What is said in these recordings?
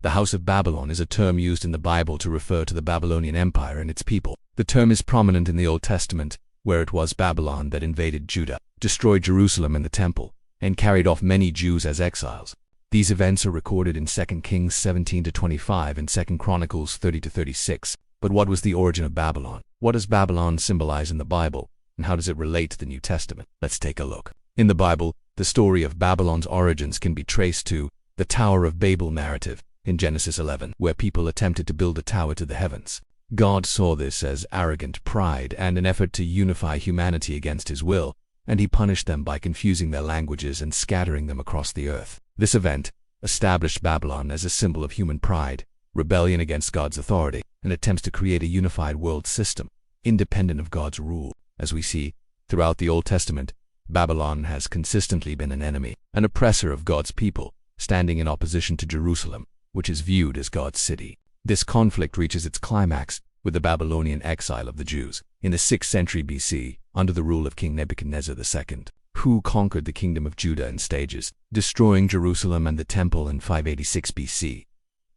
The House of Babylon is a term used in the Bible to refer to the Babylonian Empire and its people. The term is prominent in the Old Testament, where it was Babylon that invaded Judah, destroyed Jerusalem and the temple, and carried off many Jews as exiles. These events are recorded in 2 Kings 17-25 and 2 Chronicles 30-36. But what was the origin of Babylon? What does Babylon symbolize in the Bible, and how does it relate to the New Testament? Let's take a look. In the Bible, the story of Babylon's origins can be traced to the Tower of Babel narrative in Genesis 11, where people attempted to build a tower to the heavens. God saw this as arrogant pride and an effort to unify humanity against his will, and he punished them by confusing their languages and scattering them across the earth. This event established Babylon as a symbol of human pride, rebellion against God's authority, and attempts to create a unified world system, independent of God's rule. As we see throughout the Old Testament, Babylon has consistently been an enemy, an oppressor of God's people, standing in opposition to Jerusalem, which is viewed as God's city. This conflict reaches its climax with the Babylonian exile of the Jews in the 6th century BC under the rule of King Nebuchadnezzar II, who conquered the kingdom of Judah in stages, destroying Jerusalem and the temple in 586 BC,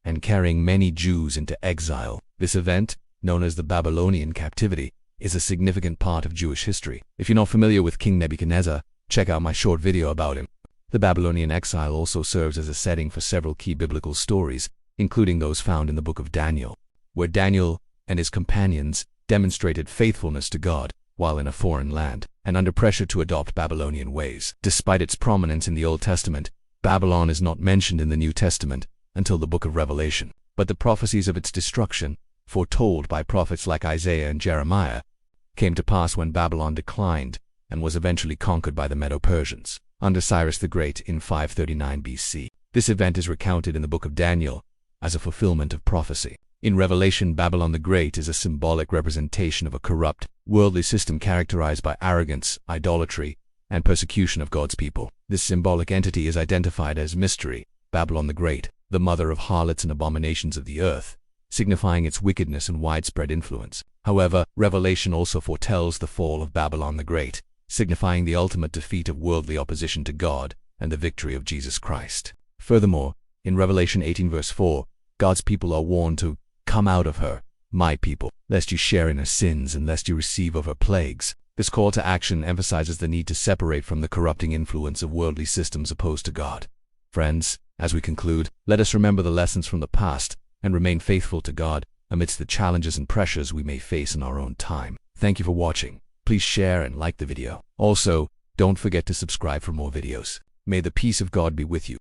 and carrying many Jews into exile. This event, known as the Babylonian captivity, is a significant part of Jewish history. If you're not familiar with King Nebuchadnezzar, check out my short video about him. The Babylonian exile also serves as a setting for several key biblical stories, including those found in the book of Daniel, where Daniel and his companions demonstrated faithfulness to God while in a foreign land and under pressure to adopt Babylonian ways. Despite its prominence in the Old Testament, Babylon is not mentioned in the New Testament until the book of Revelation. But the prophecies of its destruction, foretold by prophets like Isaiah and Jeremiah, came to pass when Babylon declined and was eventually conquered by the Medo-Persians under Cyrus the Great in 539 BC. This event is recounted in the book of Daniel as a fulfillment of prophecy. In Revelation, Babylon the Great is a symbolic representation of a corrupt, worldly system characterized by arrogance, idolatry, and persecution of God's people. This symbolic entity is identified as Mystery, Babylon the Great, the mother of harlots and abominations of the earth, signifying its wickedness and widespread influence. However, Revelation also foretells the fall of Babylon the Great, signifying the ultimate defeat of worldly opposition to God and the victory of Jesus Christ. Furthermore, in Revelation 18 verse 4, God's people are warned to come out of her, my people, lest you share in her sins and lest you receive of her plagues. This call to action emphasizes the need to separate from the corrupting influence of worldly systems opposed to God. Friends, as we conclude, let us remember the lessons from the past and remain faithful to God amidst the challenges and pressures we may face in our own time. Thank you for watching. Please share and like the video. Also, don't forget to subscribe for more videos. May the peace of God be with you.